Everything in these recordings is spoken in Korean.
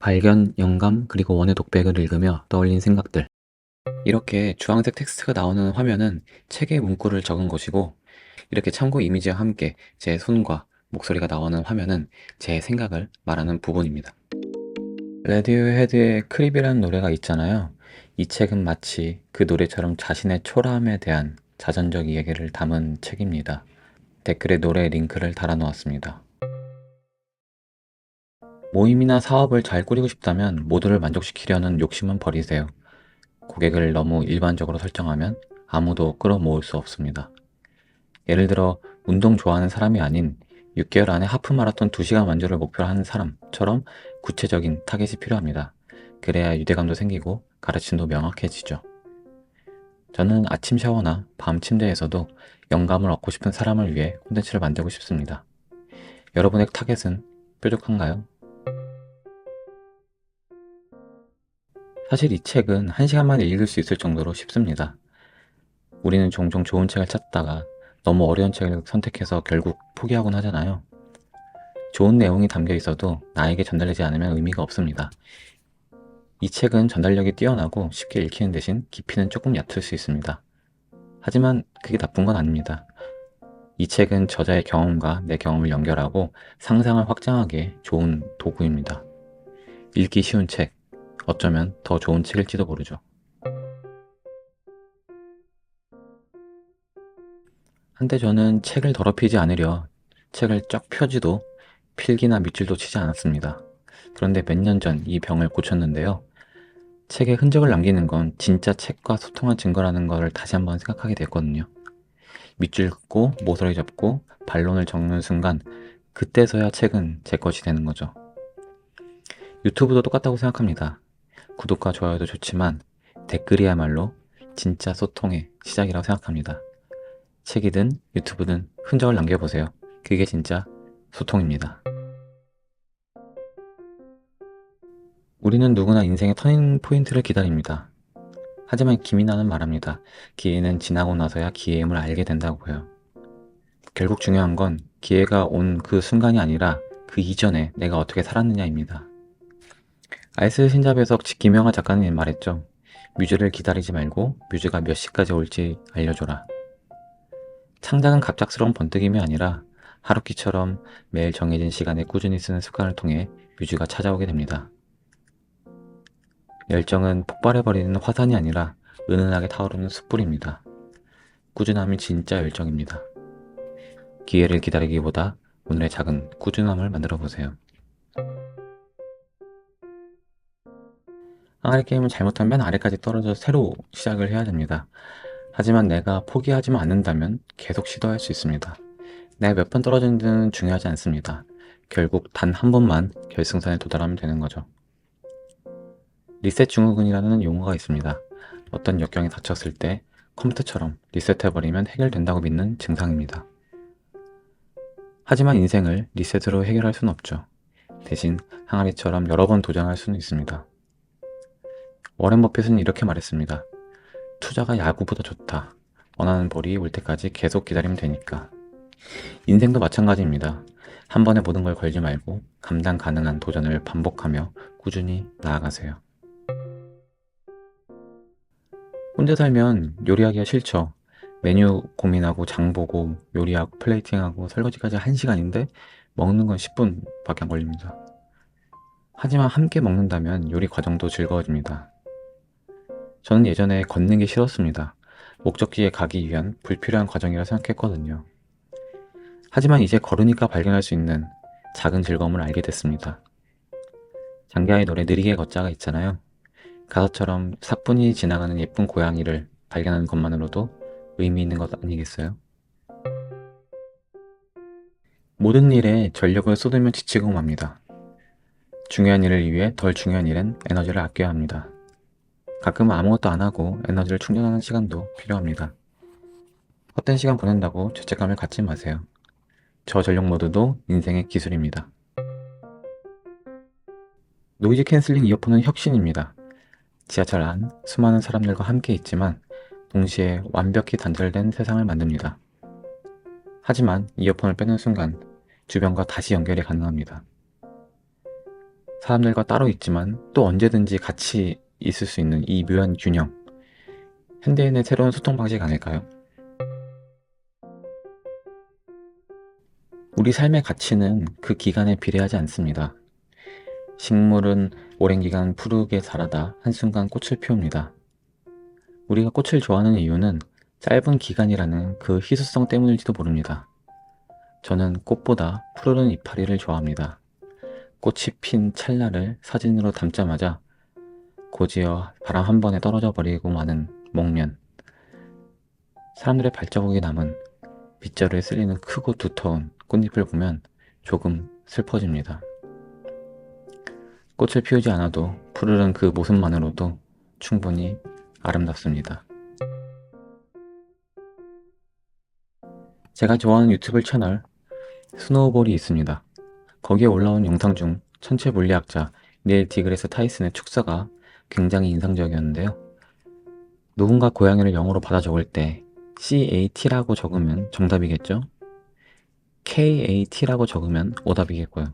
발견, 영감, 그리고 원의 독백을 읽으며 떠올린 생각들. 이렇게 주황색 텍스트가 나오는 화면은 책의 문구를 적은 것이고, 이렇게 참고 이미지와 함께 제 손과 목소리가 나오는 화면은 제 생각을 말하는 부분입니다. 레디오헤드의 크립이라는 노래가 있잖아요. 이 책은 마치 그 노래처럼 자신의 초라함에 대한 자전적 이야기를 담은 책입니다. 댓글에 노래 링크를 달아놓았습니다. 모임이나 사업을 잘 꾸리고 싶다면 모두를 만족시키려는 욕심은 버리세요. 고객을 너무 일반적으로 설정하면 아무도 끌어모을 수 없습니다. 예를 들어 운동 좋아하는 사람이 아닌 6개월 안에 하프 마라톤 2시간 완주를 목표로 하는 사람처럼 구체적인 타겟이 필요합니다. 그래야 유대감도 생기고 가르침도 명확해지죠. 저는 아침 샤워나 밤 침대에서도 영감을 얻고 싶은 사람을 위해 콘텐츠를 만들고 싶습니다. 여러분의 타겟은 뾰족한가요? 사실 이 책은 1시간 만에 읽을 수 있을 정도로 쉽습니다. 우리는 종종 좋은 책을 찾다가 너무 어려운 책을 선택해서 결국 포기하곤 하잖아요. 좋은 내용이 담겨 있어도 나에게 전달되지 않으면 의미가 없습니다. 이 책은 전달력이 뛰어나고 쉽게 읽히는 대신 깊이는 조금 얕을 수 있습니다. 하지만 그게 나쁜 건 아닙니다. 이 책은 저자의 경험과 내 경험을 연결하고 상상을 확장하기에 좋은 도구입니다. 읽기 쉬운 책, 어쩌면 더 좋은 책일지도 모르죠. 한때 저는 책을 더럽히지 않으려 책을 쫙 펴지도 필기나 밑줄도 치지 않았습니다. 그런데 몇 년 전 이 병을 고쳤는데요. 책에 흔적을 남기는 건 진짜 책과 소통한 증거라는 것을 다시 한번 생각하게 됐거든요. 밑줄 긋고 모서리 접고 반론을 적는 순간 그때서야 책은 제 것이 되는 거죠. 유튜브도 똑같다고 생각합니다. 구독과 좋아요도 좋지만 댓글이야말로 진짜 소통의 시작이라고 생각합니다. 책이든 유튜브든 흔적을 남겨보세요. 그게 진짜 소통입니다. 우리는 누구나 인생의 터닝 포인트를 기다립니다. 하지만 김이나는 말합니다. 기회는 지나고 나서야 기회임을 알게 된다고요. 결국 중요한 건 기회가 온 그 순간이 아니라 그 이전에 내가 어떻게 살았느냐입니다. 아이스 신잡에서 김영하 작가님 말했죠. 뮤즈를 기다리지 말고 뮤즈가 몇 시까지 올지 알려줘라. 창작은 갑작스러운 번뜩임이 아니라 하루키처럼 매일 정해진 시간에 꾸준히 쓰는 습관을 통해 뮤즈가 찾아오게 됩니다. 열정은 폭발해버리는 화산이 아니라 은은하게 타오르는 숯불입니다. 꾸준함이 진짜 열정입니다. 기회를 기다리기보다 오늘의 작은 꾸준함을 만들어 보세요. 항아리 게임은 잘못하면 아래까지 떨어져 새로 시작을 해야 됩니다. 하지만 내가 포기하지만 않는다면 계속 시도할 수 있습니다. 내가 몇 번 떨어지는지는 중요하지 않습니다. 결국 단 한 번만 결승선에 도달하면 되는 거죠. 리셋 증후군이라는 용어가 있습니다. 어떤 역경에 닥쳤을 때 컴퓨터처럼 리셋해버리면 해결된다고 믿는 증상입니다. 하지만 인생을 리셋으로 해결할 수는 없죠. 대신 항아리처럼 여러 번 도전할 수는 있습니다. 워렌 버핏은 이렇게 말했습니다. 투자가 야구보다 좋다. 원하는 볼이 올 때까지 계속 기다리면 되니까. 인생도 마찬가지입니다. 한 번에 모든 걸 걸지 말고 감당 가능한 도전을 반복하며 꾸준히 나아가세요. 혼자 살면 요리하기가 싫죠. 메뉴 고민하고 장 보고 요리하고 플레이팅하고 설거지까지 1시간인데 먹는 건 10분 밖에 안 걸립니다. 하지만 함께 먹는다면 요리 과정도 즐거워집니다. 저는 예전에 걷는 게 싫었습니다. 목적지에 가기 위한 불필요한 과정이라 생각했거든요. 하지만 이제 걸으니까 발견할 수 있는 작은 즐거움을 알게 됐습니다. 장기하의 노래 느리게 걷자가 있잖아요. 가사처럼 사뿐히 지나가는 예쁜 고양이를 발견하는 것만으로도 의미 있는 것 아니겠어요? 모든 일에 전력을 쏟으면 지치고 맙니다. 중요한 일을 위해 덜 중요한 일엔 에너지를 아껴야 합니다. 가끔은 아무것도 안 하고 에너지를 충전하는 시간도 필요합니다. 헛된 시간 보낸다고 죄책감을 갖지 마세요. 저전력 모드도 인생의 기술입니다. 노이즈 캔슬링 이어폰은 혁신입니다. 지하철 안 수많은 사람들과 함께 있지만 동시에 완벽히 단절된 세상을 만듭니다. 하지만 이어폰을 빼는 순간 주변과 다시 연결이 가능합니다. 사람들과 따로 있지만 또 언제든지 같이 있을 수 있는 이 묘한 균형. 현대인의 새로운 소통 방식 아닐까요? 우리 삶의 가치는 그 기간에 비례하지 않습니다. 식물은 오랜 기간 푸르게 자라다 한순간 꽃을 피웁니다. 우리가 꽃을 좋아하는 이유는 짧은 기간이라는 그 희소성 때문일지도 모릅니다. 저는 꽃보다 푸르른 이파리를 좋아합니다. 꽃이 핀 찰나를 사진으로 담자마자 고지어 바람 한 번에 떨어져 버리고 마는 목련, 사람들의 발자국이 남은 빗자루에 쓸리는 크고 두터운 꽃잎을 보면 조금 슬퍼집니다. 꽃을 피우지 않아도 푸르른 그 모습만으로도 충분히 아름답습니다. 제가 좋아하는 유튜브 채널 스노우볼이 있습니다. 거기에 올라온 영상 중 천체 물리학자 닐 디그레스 타이슨의 축사가 굉장히 인상적이었는데요. 누군가 고양이를 영어로 받아 적을 때 CAT라고 적으면 정답이겠죠? KAT라고 적으면 오답이겠고요.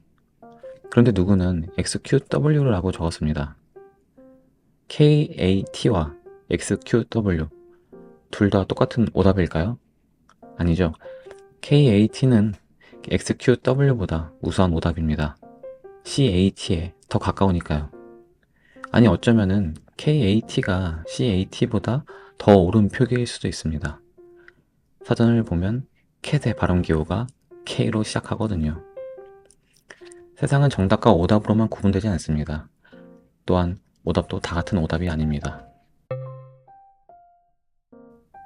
그런데 누구는 XQW라고 적었습니다. KAT와 XQW 둘 다 똑같은 오답일까요? 아니죠. KAT는 XQW보다 우수한 오답입니다. CAT에 더 가까우니까요. 아니 어쩌면은 KAT가 CAT보다 더 옳은 표기일 수도 있습니다. 사전을 보면 캣의 발음 기호가 K로 시작하거든요. 세상은 정답과 오답으로만 구분되지 않습니다. 또한 오답도 다 같은 오답이 아닙니다.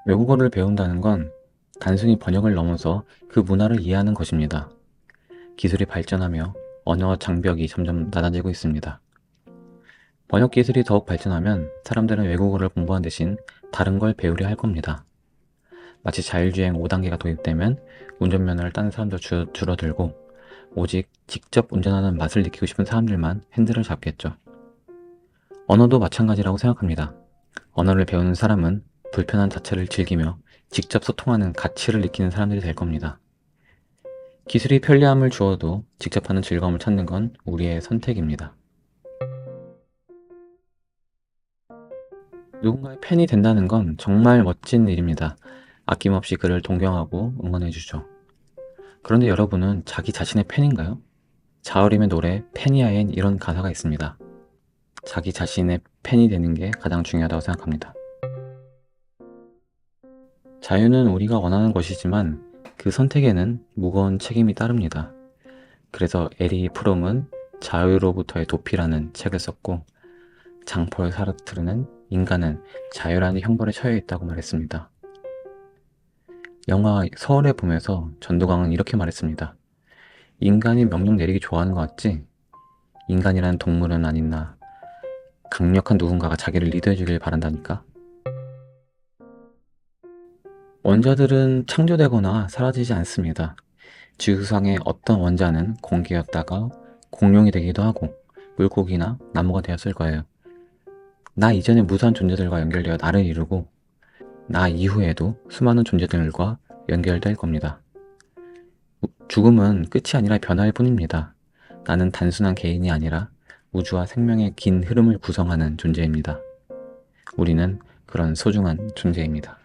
외국어를 배운다는 건 단순히 번역을 넘어서 그 문화를 이해하는 것입니다. 기술이 발전하며 언어 장벽이 점점 낮아지고 있습니다. 번역 기술이 더욱 발전하면 사람들은 외국어를 공부한 대신 다른 걸 배우려 할 겁니다. 마치 자율주행 5단계가 도입되면 운전면허를 따는 사람도 줄어들고 오직 직접 운전하는 맛을 느끼고 싶은 사람들만 핸들을 잡겠죠. 언어도 마찬가지라고 생각합니다. 언어를 배우는 사람은 불편한 자체를 즐기며 직접 소통하는 가치를 느끼는 사람들이 될 겁니다. 기술이 편리함을 주어도 직접 하는 즐거움을 찾는 건 우리의 선택입니다. 누군가의 팬이 된다는 건 정말 멋진 일입니다. 아낌없이 그를 동경하고 응원해주죠. 그런데 여러분은 자기 자신의 팬인가요? 자우림의 노래 팬이야엔 이런 가사가 있습니다. 자기 자신의 팬이 되는 게 가장 중요하다고 생각합니다. 자유는 우리가 원하는 것이지만 그 선택에는 무거운 책임이 따릅니다. 그래서 에리 프롬은 자유로부터의 도피라는 책을 썼고 장폴 사르트르는 인간은 자유라는 형벌에 처해 있다고 말했습니다. 영화 서울의 봄에서 전두광은 이렇게 말했습니다. 인간이 명령 내리기 좋아하는 것 같지? 인간이라는 동물은 아니나 강력한 누군가가 자기를 리드해주길 바란다니까? 원자들은 창조되거나 사라지지 않습니다. 지구상의 어떤 원자는 공기였다가 공룡이 되기도 하고 물고기나 나무가 되었을 거예요. 나 이전에 무수한 존재들과 연결되어 나를 이루고 나 이후에도 수많은 존재들과 연결될 겁니다. 죽음은 끝이 아니라 변화일 뿐입니다. 나는 단순한 개인이 아니라 우주와 생명의 긴 흐름을 구성하는 존재입니다. 우리는 그런 소중한 존재입니다.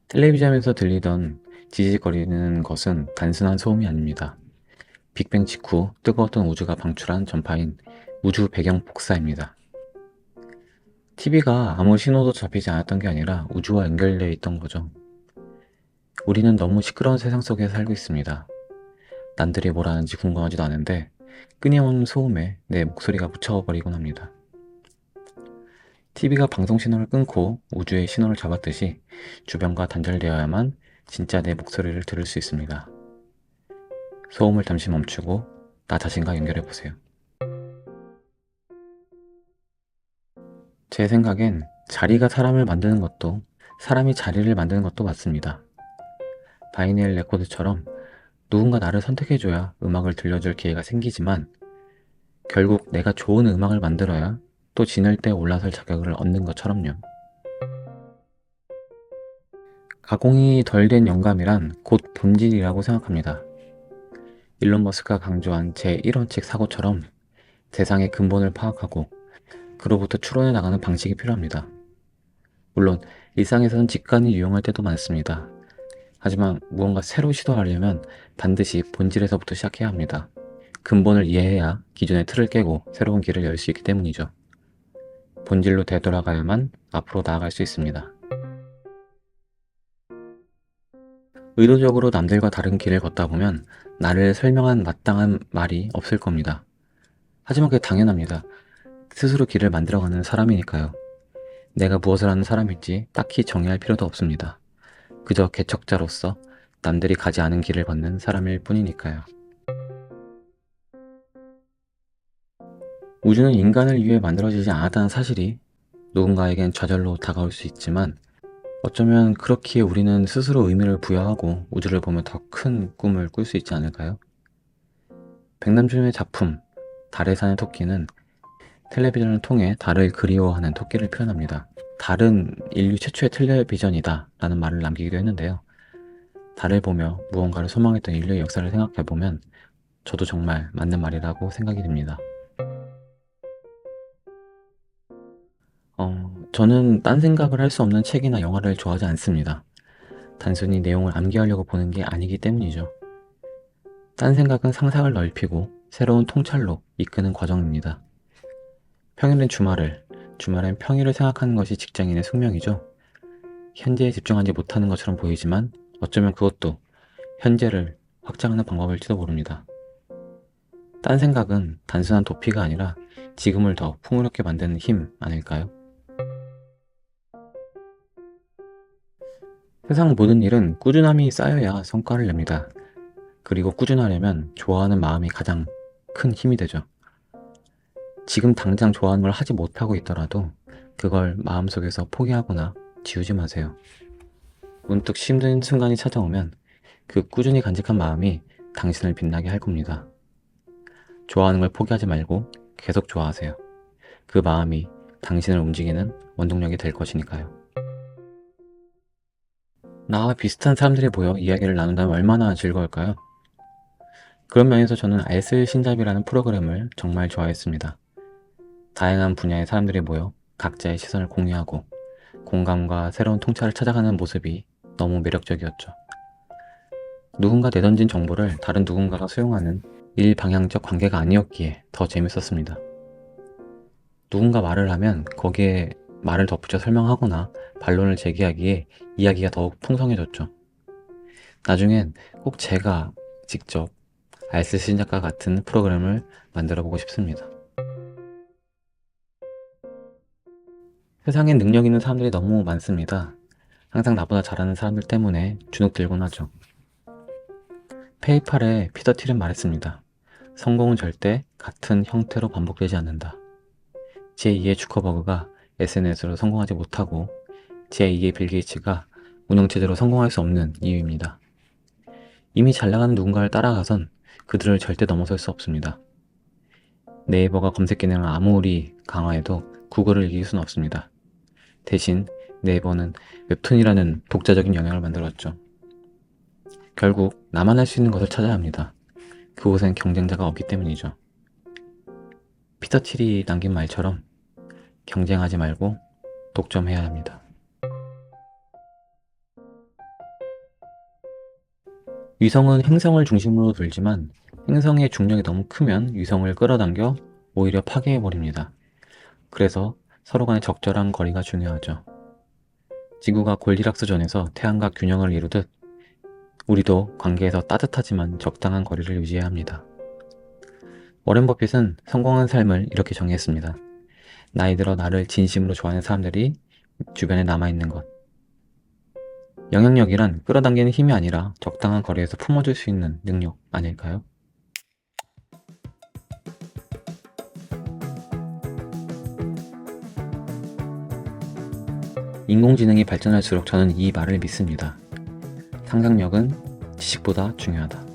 텔레비전에서 들리던 지직거리는 것은 단순한 소음이 아닙니다. 빅뱅 직후 뜨거웠던 우주가 방출한 전파인 우주 배경 복사입니다. TV가 아무 신호도 잡히지 않았던 게 아니라 우주와 연결되어 있던 거죠. 우리는 너무 시끄러운 세상 속에 살고 있습니다. 남들이 뭘 하는지 궁금하지도 않은데 끊임없는 소음에 내 목소리가 묻혀버리곤 합니다. TV가 방송 신호를 끊고 우주의 신호를 잡았듯이 주변과 단절되어야만 진짜 내 목소리를 들을 수 있습니다. 소음을 잠시 멈추고 나 자신과 연결해보세요. 제 생각엔 자리가 사람을 만드는 것도 사람이 자리를 만드는 것도 맞습니다. 바이닐 레코드처럼 누군가 나를 선택해줘야 음악을 들려줄 기회가 생기지만 결국 내가 좋은 음악을 만들어야 또 진을 때 올라설 자격을 얻는 것처럼요. 가공이 덜 된 영감이란 곧 본질이라고 생각합니다. 일론 머스크가 강조한 제1원칙 사고처럼 세상의 근본을 파악하고 그로부터 추론해 나가는 방식이 필요합니다. 물론 일상에서는 직관이 유용할 때도 많습니다. 하지만 무언가 새로 시도하려면 반드시 본질에서부터 시작해야 합니다. 근본을 이해해야 기존의 틀을 깨고 새로운 길을 열 수 있기 때문이죠. 본질로 되돌아가야만 앞으로 나아갈 수 있습니다. 의도적으로 남들과 다른 길을 걷다 보면 나를 설명한 마땅한 말이 없을 겁니다. 하지만 그게 당연합니다. 스스로 길을 만들어가는 사람이니까요. 내가 무엇을 하는 사람일지 딱히 정의할 필요도 없습니다. 그저 개척자로서 남들이 가지 않은 길을 걷는 사람일 뿐이니까요. 우주는 인간을 위해 만들어지지 않았다는 사실이 누군가에겐 좌절로 다가올 수 있지만 어쩌면 그렇기에 우리는 스스로 의미를 부여하고 우주를 보며 더 큰 꿈을 꿀 수 있지 않을까요? 백남준의 작품 달에 사는 토끼는 텔레비전을 통해 달을 그리워하는 토끼를 표현합니다. 달은 인류 최초의 텔레비전이다 라는 말을 남기기도 했는데요. 달을 보며 무언가를 소망했던 인류의 역사를 생각해보면 저도 정말 맞는 말이라고 생각이 듭니다. 저는 딴 생각을 할 수 없는 책이나 영화를 좋아하지 않습니다. 단순히 내용을 암기하려고 보는 게 아니기 때문이죠. 딴 생각은 상상을 넓히고 새로운 통찰로 이끄는 과정입니다. 평일엔 주말엔 평일을 생각하는 것이 직장인의 숙명이죠. 현재에 집중하지 못하는 것처럼 보이지만 어쩌면 그것도 현재를 확장하는 방법일지도 모릅니다. 딴 생각은 단순한 도피가 아니라 지금을 더 풍요롭게 만드는 힘 아닐까요? 세상 모든 일은 꾸준함이 쌓여야 성과를 냅니다. 그리고 꾸준하려면 좋아하는 마음이 가장 큰 힘이 되죠. 지금 당장 좋아하는 걸 하지 못하고 있더라도 그걸 마음속에서 포기하거나 지우지 마세요. 문득 힘든 순간이 찾아오면 그 꾸준히 간직한 마음이 당신을 빛나게 할 겁니다. 좋아하는 걸 포기하지 말고 계속 좋아하세요. 그 마음이 당신을 움직이는 원동력이 될 것이니까요. 나와 비슷한 사람들이 모여 이야기를 나눈다면 얼마나 즐거울까요? 그런 면에서 저는 알쓸신잡이라는 프로그램을 정말 좋아했습니다. 다양한 분야의 사람들이 모여 각자의 시선을 공유하고 공감과 새로운 통찰을 찾아가는 모습이 너무 매력적이었죠. 누군가 내던진 정보를 다른 누군가가 수용하는 일방향적 관계가 아니었기에 더 재밌었습니다. 누군가 말을 하면 거기에 말을 덧붙여 설명하거나 반론을 제기하기에 이야기가 더욱 풍성해졌죠. 나중엔 꼭 제가 직접 알쓸신작과 같은 프로그램을 만들어 보고 싶습니다. 세상엔 능력 있는 사람들이 너무 많습니다. 항상 나보다 잘하는 사람들 때문에 주눅 들곤 하죠. 페이팔의 피터 틸은 말했습니다. 성공은 절대 같은 형태로 반복되지 않는다. 제2의 주커버그가 SNS로 성공하지 못하고 제2의 빌 게이츠가 운영체제로 성공할 수 없는 이유입니다. 이미 잘 나가는 누군가를 따라가선 그들을 절대 넘어설 수 없습니다. 네이버가 검색 기능을 아무리 강화해도 구글을 이길 수는 없습니다. 대신 네이버는 웹툰이라는 독자적인 영역을 만들었죠. 결국 나만 할 수 있는 것을 찾아야 합니다. 그곳엔 경쟁자가 없기 때문이죠. 피터 틸이 남긴 말처럼 경쟁하지 말고 독점해야 합니다. 위성은 행성을 중심으로 돌지만 행성의 중력이 너무 크면 위성을 끌어당겨 오히려 파괴해버립니다. 그래서 서로 간의 적절한 거리가 중요하죠. 지구가 골디락스 존에서 태양과 균형을 이루듯 우리도 관계에서 따뜻하지만 적당한 거리를 유지해야 합니다. 워렌 버핏은 성공한 삶을 이렇게 정의했습니다. 나이 들어 나를 진심으로 좋아하는 사람들이 주변에 남아있는 것. 영향력이란 끌어당기는 힘이 아니라 적당한 거리에서 품어줄 수 있는 능력 아닐까요? 인공지능이 발전할수록 저는 이 말을 믿습니다. 상상력은 지식보다 중요하다.